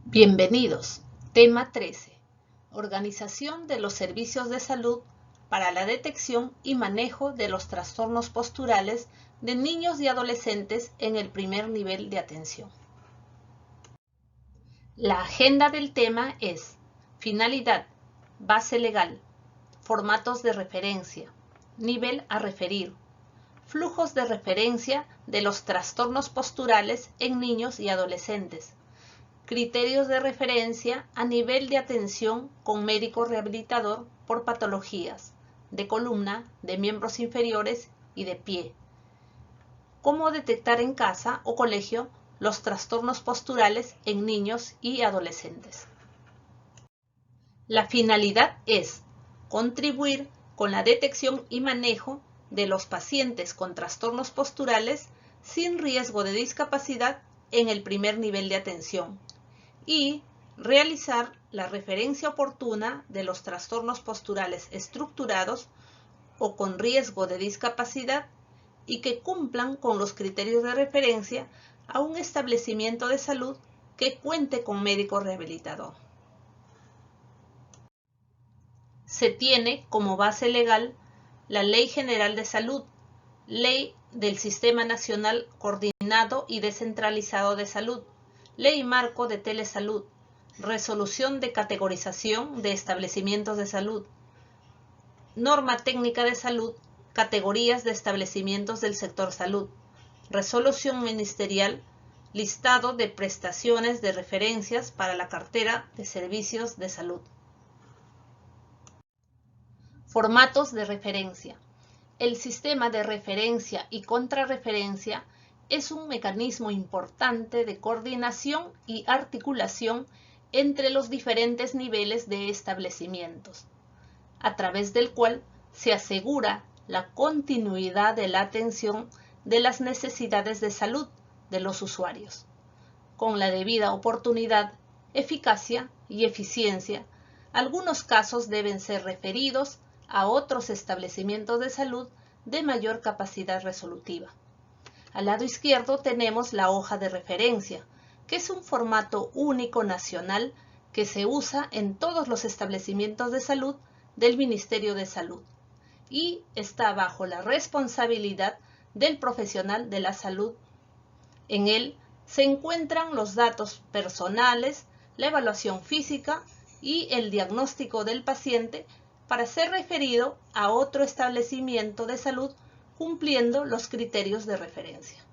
Bienvenidos. Tema 13. Organización de los servicios de salud para la detección y manejo de los trastornos posturales de niños y adolescentes en el primer nivel de atención. La agenda del tema es finalidad, base legal, formatos de referencia, nivel a referir, flujos de referencia de los trastornos posturales en niños y adolescentes, criterios de referencia a nivel de atención con médico rehabilitador por patologías de columna, de miembros inferiores y de pie. Cómo detectar en casa o colegio los trastornos posturales en niños y adolescentes. La finalidad es contribuir con la detección y manejo de los pacientes con trastornos posturales sin riesgo de discapacidad en el primer nivel de atención y realizar la referencia oportuna de los trastornos posturales estructurados o con riesgo de discapacidad y que cumplan con los criterios de referencia a un establecimiento de salud que cuente con médico rehabilitador. Se tiene como base legal la Ley General de Salud, Ley del Sistema Nacional Coordinado y Descentralizado de Salud, Ley Marco de Telesalud, Resolución de Categorización de Establecimientos de Salud, Norma Técnica de Salud, Categorías de Establecimientos del Sector Salud, Resolución Ministerial, Listado de Prestaciones de Referencias para la Cartera de Servicios de Salud. Formatos de referencia. El sistema de referencia y contrarreferencia es un mecanismo importante de coordinación y articulación entre los diferentes niveles de establecimientos, a través del cual se asegura la continuidad de la atención de las necesidades de salud de los usuarios, con la debida oportunidad, eficacia y eficiencia. Algunos casos deben ser referidos a otros establecimientos de salud de mayor capacidad resolutiva. Al lado izquierdo tenemos la hoja de referencia, que es un formato único nacional que se usa en todos los establecimientos de salud del Ministerio de Salud y está bajo la responsabilidad del profesional de la salud. En él se encuentran los datos personales, la evaluación física y el diagnóstico del paciente para ser referido a otro establecimiento de salud cumpliendo los criterios de referencia.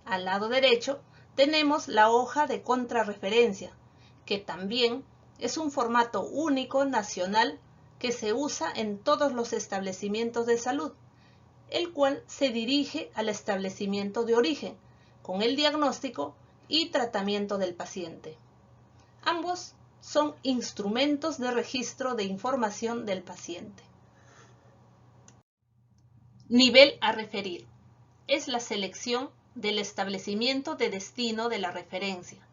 Al lado derecho tenemos la hoja de contrarreferencia, que también es un formato único nacional que se usa en todos los establecimientos de salud, el cual se dirige al establecimiento de origen, con el diagnóstico y tratamiento del paciente. Ambos son instrumentos de registro de información del paciente. Nivel a referir. Es la selección del establecimiento de destino de la referencia.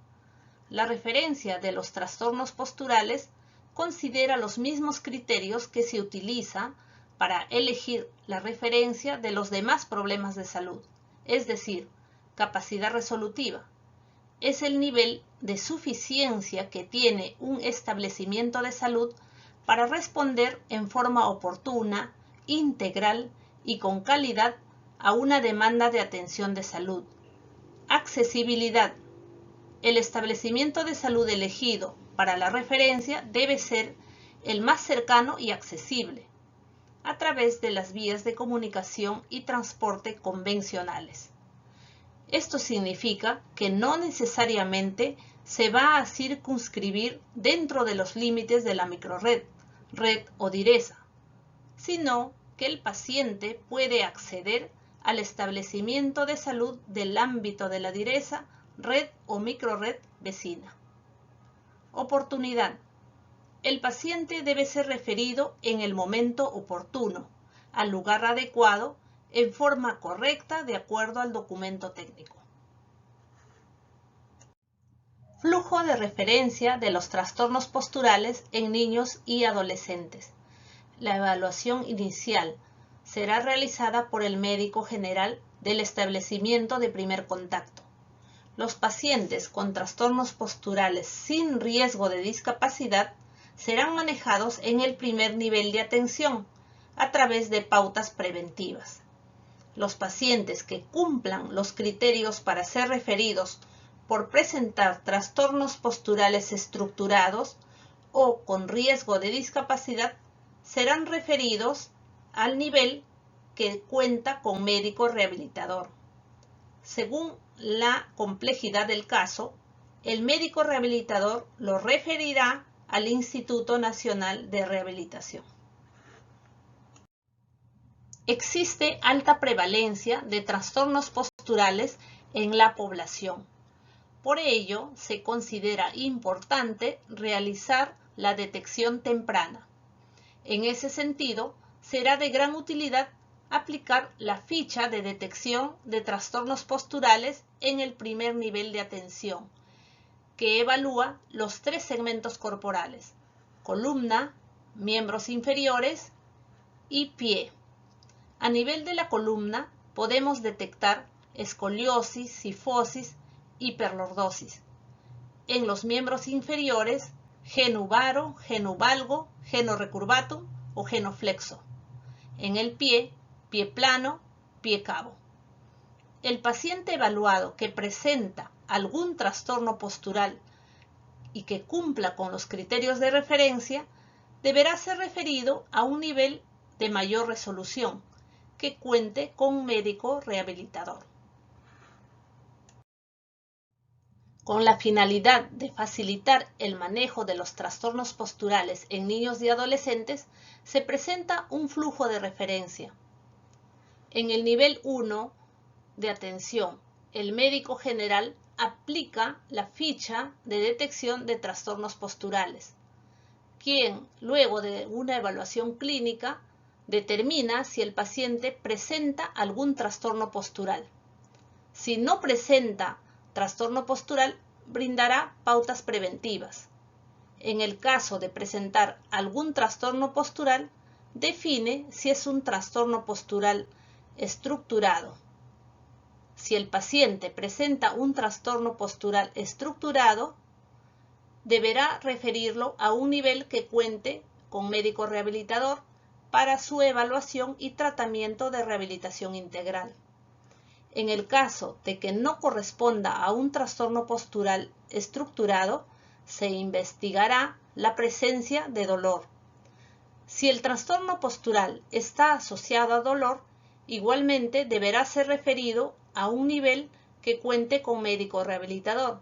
La referencia de los trastornos posturales considera los mismos criterios que se utiliza para elegir la referencia de los demás problemas de salud, es decir, capacidad resolutiva. Es el nivel de suficiencia que tiene un establecimiento de salud para responder en forma oportuna, integral y con calidad a una demanda de atención de salud. Accesibilidad. El establecimiento de salud elegido para la referencia debe ser el más cercano y accesible, a través de las vías de comunicación y transporte convencionales. Esto significa que no necesariamente se va a circunscribir dentro de los límites de la microred, red o direza, sino que el paciente puede acceder al establecimiento de salud del ámbito de la direza, red o microred vecina. Oportunidad. El paciente debe ser referido en el momento oportuno, al lugar adecuado, en forma correcta de acuerdo al documento técnico. Flujo de referencia de los trastornos posturales en niños y adolescentes. La evaluación inicial será realizada por el médico general del establecimiento de primer contacto. Los pacientes con trastornos posturales sin riesgo de discapacidad serán manejados en el primer nivel de atención a través de pautas preventivas. Los pacientes que cumplan los criterios para ser referidos por presentar trastornos posturales estructurados o con riesgo de discapacidad serán referidos al nivel que cuenta con médico rehabilitador. Según la complejidad del caso, el médico rehabilitador lo referirá al Instituto Nacional de Rehabilitación. Existe alta prevalencia de trastornos posturales en la población. Por ello, se considera importante realizar la detección temprana. En ese sentido, será de gran utilidad aplicar la ficha de detección de trastornos posturales en el primer nivel de atención, que evalúa los 3 segmentos corporales: columna, miembros inferiores y pie. A nivel de la columna podemos detectar escoliosis, cifosis, hiperlordosis. En los miembros inferiores, genu varo, genu valgo, genu recurvatum o genuflexo. En el pie, pie plano, pie cabo. El paciente evaluado que presenta algún trastorno postural y que cumpla con los criterios de referencia deberá ser referido a un nivel de mayor resolución que cuente con un médico rehabilitador. Con la finalidad de facilitar el manejo de los trastornos posturales en niños y adolescentes, se presenta un flujo de referencia. En el nivel 1 de atención, el médico general aplica la ficha de detección de trastornos posturales, quien, luego de una evaluación clínica, determina si el paciente presenta algún trastorno postural. Si no presenta trastorno postural, brindará pautas preventivas. En el caso de presentar algún trastorno postural, define si es un trastorno postural estructurado. Si el paciente presenta un trastorno postural estructurado, deberá referirlo a un nivel que cuente con médico rehabilitador para su evaluación y tratamiento de rehabilitación integral. En el caso de que no corresponda a un trastorno postural estructurado, se investigará la presencia de dolor. Si el trastorno postural está asociado a dolor, igualmente deberá ser referido a un nivel que cuente con médico rehabilitador.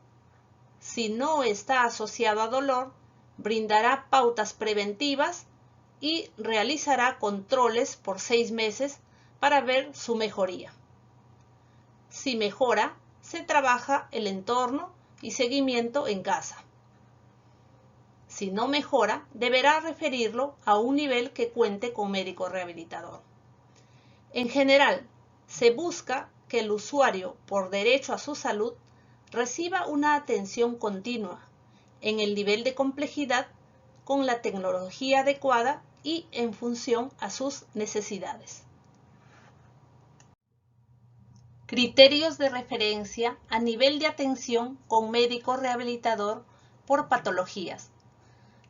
Si no está asociado a dolor, brindará pautas preventivas y realizará controles por 6 meses para ver su mejoría. Si mejora, se trabaja el entorno y seguimiento en casa. Si no mejora, deberá referirlo a un nivel que cuente con médico rehabilitador. En general, se busca que el usuario, por derecho a su salud, reciba una atención continua en el nivel de complejidad con la tecnología adecuada y en función a sus necesidades. Criterios de referencia a nivel de atención con médico rehabilitador por patologías.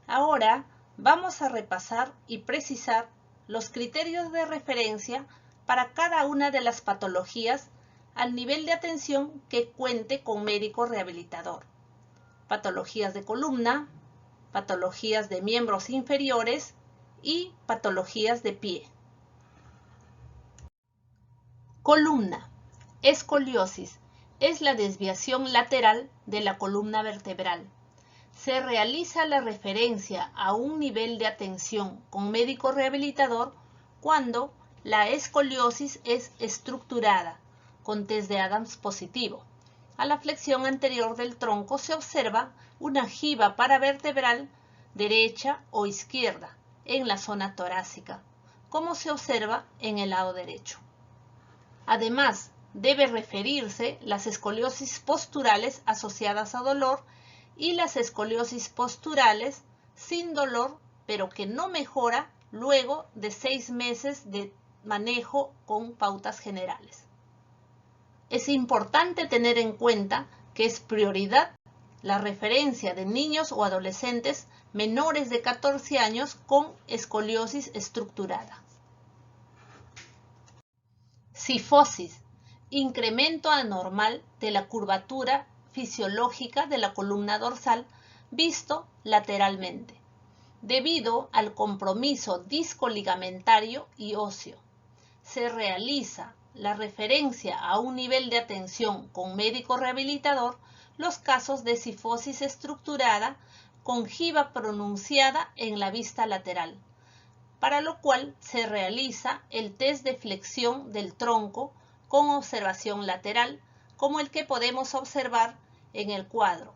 Ahora vamos a repasar y precisar los criterios de referencia para cada una de las patologías al nivel de atención que cuente con médico rehabilitador. Patologías de columna, patologías de miembros inferiores y patologías de pie. Columna. Escoliosis es la desviación lateral de la columna vertebral. Se realiza la referencia a un nivel de atención con médico rehabilitador cuando la escoliosis es estructurada, con test de Adams positivo. A la flexión anterior del tronco se observa una jiba paravertebral derecha o izquierda en la zona torácica, como se observa en el lado derecho. Además, debe referirse las escoliosis posturales asociadas a dolor y las escoliosis posturales sin dolor, pero que no mejora luego de 6 meses de manejo con pautas generales. Es importante tener en cuenta que es prioridad la referencia de niños o adolescentes menores de 14 años con escoliosis estructurada. Cifosis, incremento anormal de la curvatura fisiológica de la columna dorsal visto lateralmente, debido al compromiso discoligamentario y óseo. Se realiza la referencia a un nivel de atención con médico rehabilitador los casos de cifosis estructurada con giba pronunciada en la vista lateral, para lo cual se realiza el test de flexión del tronco con observación lateral, como el que podemos observar en el cuadro,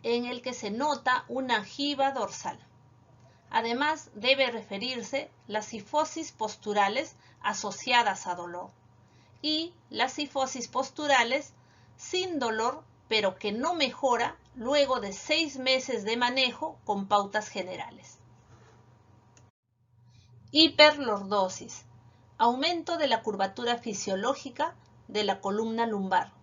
en el que se nota una giba dorsal. Además, debe referirse las cifosis posturales asociadas a dolor y las cifosis posturales sin dolor, pero que no mejora luego de 6 meses de manejo con pautas generales. Hiperlordosis, aumento de la curvatura fisiológica de la columna lumbar.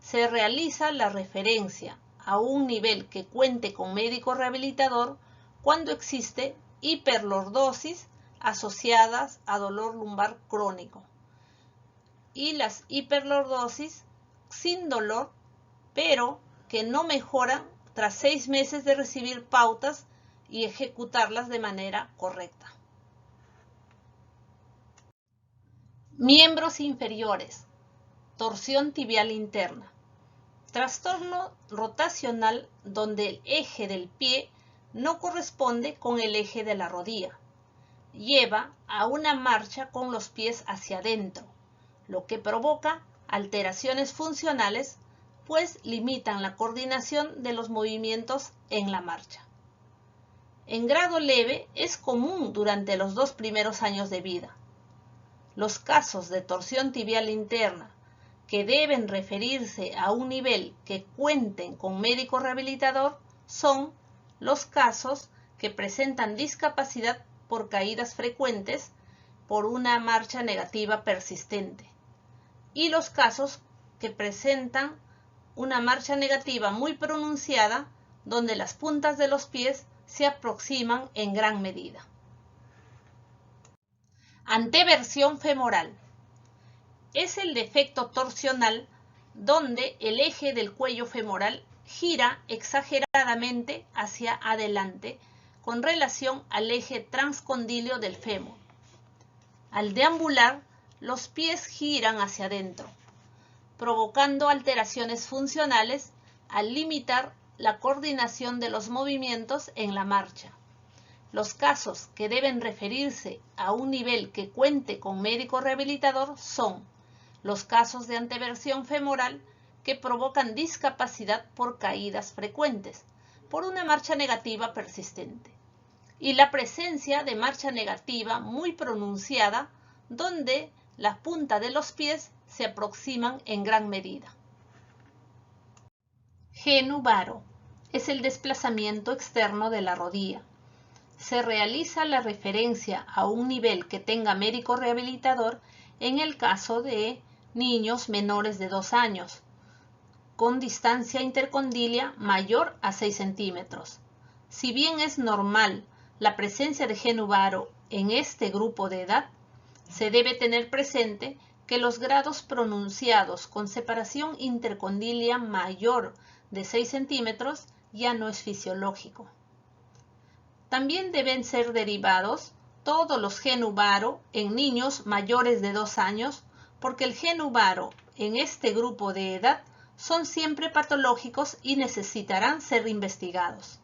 Se realiza la referencia a un nivel que cuente con médico rehabilitador cuando existe hiperlordosis asociadas a dolor lumbar crónico y las hiperlordosis sin dolor, pero que no mejoran tras 6 meses de recibir pautas y ejecutarlas de manera correcta. Miembros inferiores. Torsión tibial interna. Trastorno rotacional donde el eje del pie no corresponde con el eje de la rodilla. Lleva a una marcha con los pies hacia adentro, lo que provoca alteraciones funcionales, pues limitan la coordinación de los movimientos en la marcha. En grado leve es común durante los 2 primeros años de vida. Los casos de torsión tibial interna que deben referirse a un nivel que cuenten con médico rehabilitador son los casos que presentan discapacidad por caídas frecuentes por una marcha negativa persistente y los casos que presentan una marcha negativa muy pronunciada donde las puntas de los pies se aproximan en gran medida. Anteversión femoral. Es el defecto torsional donde el eje del cuello femoral gira exageradamente hacia adelante con relación al eje transcondilio del fémur. Al deambular, los pies giran hacia adentro, provocando alteraciones funcionales al limitar la coordinación de los movimientos en la marcha. Los casos que deben referirse a un nivel que cuente con médico rehabilitador son los casos de anteversión femoral que provocan discapacidad por caídas frecuentes, por una marcha negativa persistente, y la presencia de marcha negativa muy pronunciada donde la punta de los pies se aproximan en gran medida. Genu varo es el desplazamiento externo de la rodilla. Se realiza la referencia a un nivel que tenga médico rehabilitador en el caso de niños menores de 2 años, con distancia intercondilia mayor a 6 centímetros. Si bien es normal la presencia de genu varo en este grupo de edad, se debe tener presente que los grados pronunciados con separación intercondilia mayor de 6 centímetros ya no es fisiológico. También deben ser derivados todos los genu varo en niños mayores de 2 años, porque el genu varo en este grupo de edad son siempre patológicos y necesitarán ser investigados.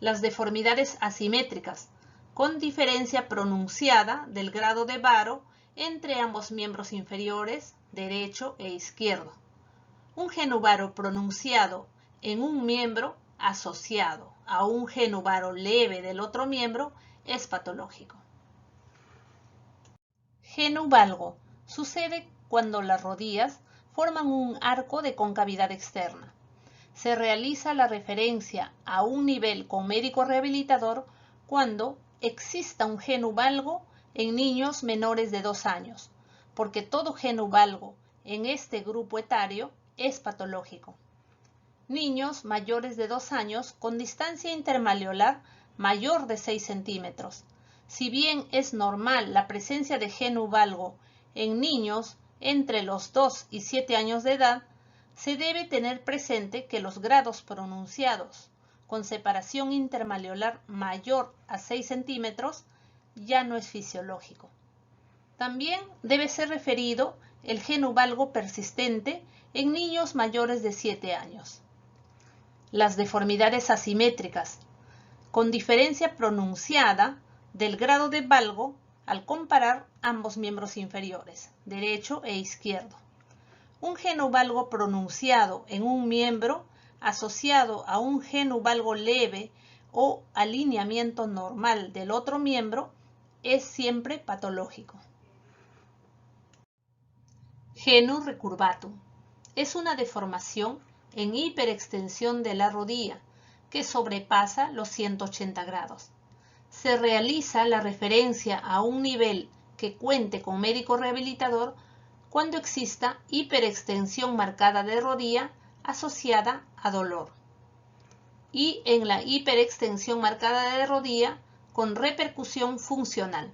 Las deformidades asimétricas, con diferencia pronunciada del grado de varo entre ambos miembros inferiores, derecho e izquierdo. Un genu varo pronunciado en un miembro asociado a un genu varo leve del otro miembro es patológico. Genu valgo sucede cuando las rodillas forman un arco de concavidad externa. Se realiza la referencia a un nivel con médico rehabilitador cuando exista un genu valgo en niños menores de 2 años, porque todo genu valgo en este grupo etario es patológico. niños mayores de 2 años con distancia intermalleolar mayor de 6 centímetros. Si bien es normal la presencia de geno valgo en niños entre los 2 y 7 años de edad, se debe tener presente que los grados pronunciados con separación intermalleolar mayor a 6 centímetros ya no es fisiológico. También debe ser referido el geno valgo persistente en niños mayores de 7 años. Las deformidades asimétricas, con diferencia pronunciada del grado de valgo al comparar ambos miembros inferiores, derecho e izquierdo. Un geno valgo pronunciado en un miembro asociado a un geno valgo leve o alineamiento normal del otro miembro es siempre patológico. Genu recurvatum es una deformación en hiperextensión de la rodilla que sobrepasa los 180 grados. Se realiza la referencia a un nivel que cuente con médico rehabilitador cuando exista hiperextensión marcada de rodilla asociada a dolor. Y en la hiperextensión marcada de rodilla con repercusión funcional.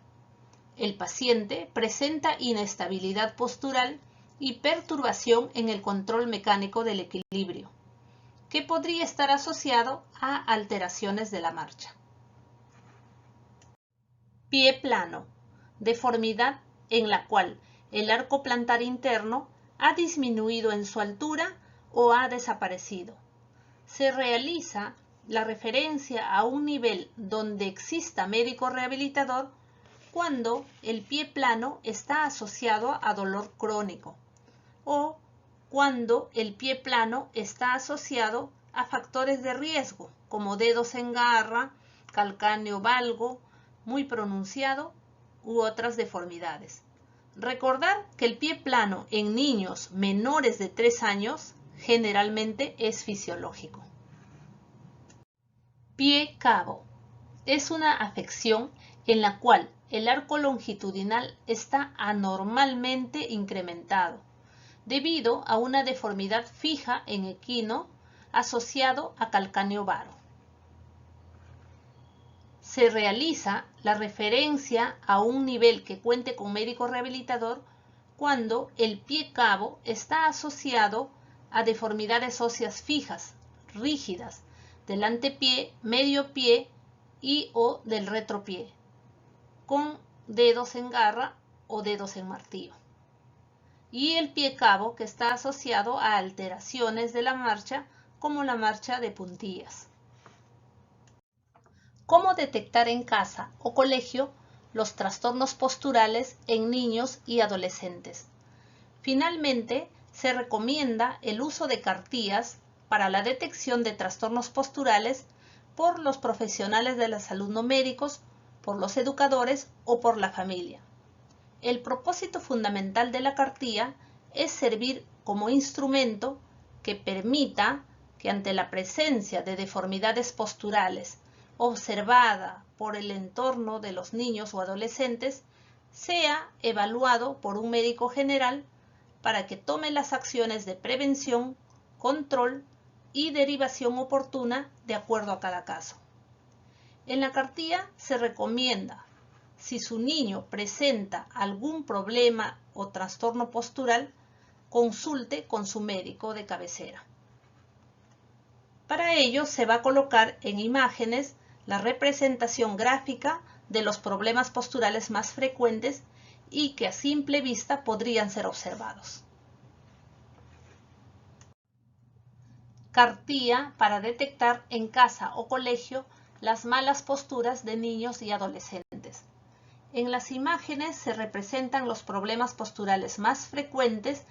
El paciente presenta inestabilidad postural y perturbación en el control mecánico del equilibrio, que podría estar asociado a alteraciones de la marcha. Pie plano, deformidad en la cual el arco plantar interno ha disminuido en su altura o ha desaparecido. Se realiza la referencia a un nivel donde exista médico rehabilitador cuando el pie plano está asociado a dolor crónico o cuando el pie plano está asociado a factores de riesgo como dedos en garra, calcáneo valgo muy pronunciado u otras deformidades. Recordar que el pie plano en niños menores de 3 años generalmente es fisiológico. Pie cabo es una afección en la cual el arco longitudinal está anormalmente incrementado debido a una deformidad fija en equino asociado a calcáneo varo. Se realiza la referencia a un nivel que cuente con médico rehabilitador cuando el pie cabo está asociado a deformidades óseas fijas, rígidas, del antepié, medio pie y o del retropié, con dedos en garra o dedos en martillo. Y el pie cabo que está asociado a alteraciones de la marcha como la marcha de puntillas. ¿Cómo detectar en casa o colegio los trastornos posturales en niños y adolescentes? Finalmente, se recomienda el uso de cartillas para la detección de trastornos posturales por los profesionales de la salud no médicos, por los educadores o por la familia. El propósito fundamental de la cartilla es servir como instrumento que permita que ante la presencia de deformidades posturales observada por el entorno de los niños o adolescentes, sea evaluado por un médico general para que tome las acciones de prevención, control y derivación oportuna de acuerdo a cada caso. En la cartilla se recomienda, si su niño presenta algún problema o trastorno postural, consulte con su médico de cabecera. Para ello se va a colocar en imágenes la representación gráfica de los problemas posturales más frecuentes y que a simple vista podrían ser observados. Cartilla para detectar en casa o colegio las malas posturas de niños y adolescentes. En las imágenes se representan los problemas posturales más frecuentes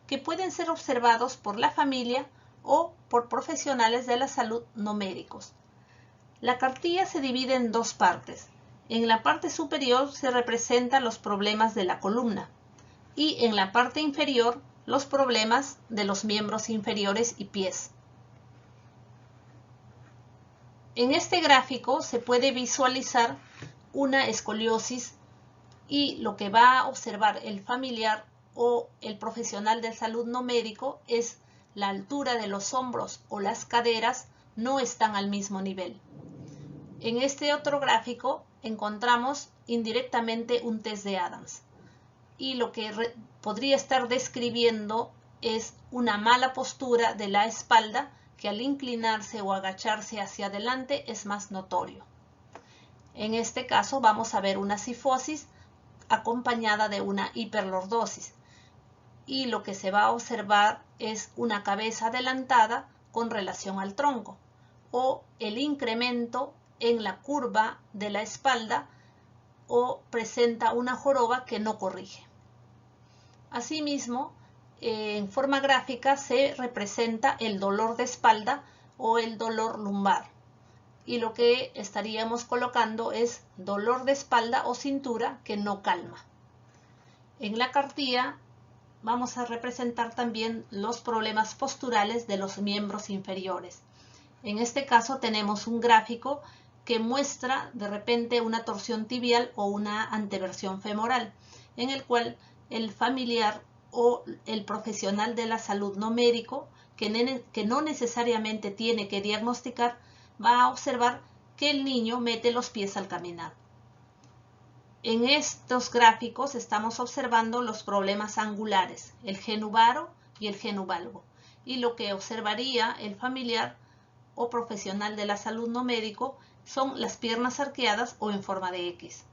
que pueden ser observados por la familia o por profesionales de la salud no médicos. La cartilla se divide en dos partes. En la parte superior se representan los problemas de la columna y en la parte inferior los problemas de los miembros inferiores y pies. En este gráfico se puede visualizar una escoliosis y lo que va a observar el familiar o el profesional de salud no médico es la altura de los hombros o las caderas no están al mismo nivel. En este otro gráfico encontramos indirectamente un test de Adams y lo que podría estar describiendo es una mala postura de la espalda que al inclinarse o agacharse hacia adelante es más notorio. En este caso vamos a ver una cifosis acompañada de una hiperlordosis y lo que se va a observar es una cabeza adelantada con relación al tronco o el incremento en la curva de la espalda o presenta una joroba que no corrige. Asimismo, en forma gráfica se representa el dolor de espalda o el dolor lumbar y lo que estaríamos colocando es dolor de espalda o cintura que no calma. En la cartilla vamos a representar también los problemas posturales de los miembros inferiores. En este caso tenemos un gráfico que muestra de repente una torsión tibial o una anteversión femoral, en el cual el familiar o el profesional de la salud no médico, que no necesariamente tiene que diagnosticar, va a observar que el niño mete los pies al caminar. En estos gráficos estamos observando los problemas angulares, el genubaro y el genuvalgo, y lo que observaría el familiar o profesional de la salud no médico son las piernas arqueadas o en forma de X.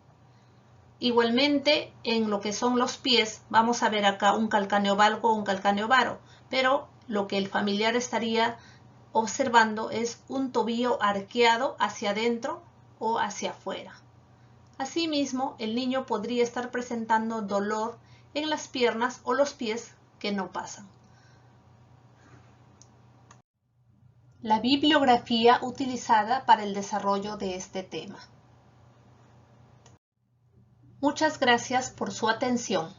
Igualmente, en lo que son los pies, vamos a ver acá un calcaneovalgo o un calcaneovaro, pero lo que el familiar estaría observando es un tobillo arqueado hacia adentro o hacia afuera. Asimismo, el niño podría estar presentando dolor en las piernas o los pies que no pasan. La bibliografía utilizada para el desarrollo de este tema. Muchas gracias por su atención.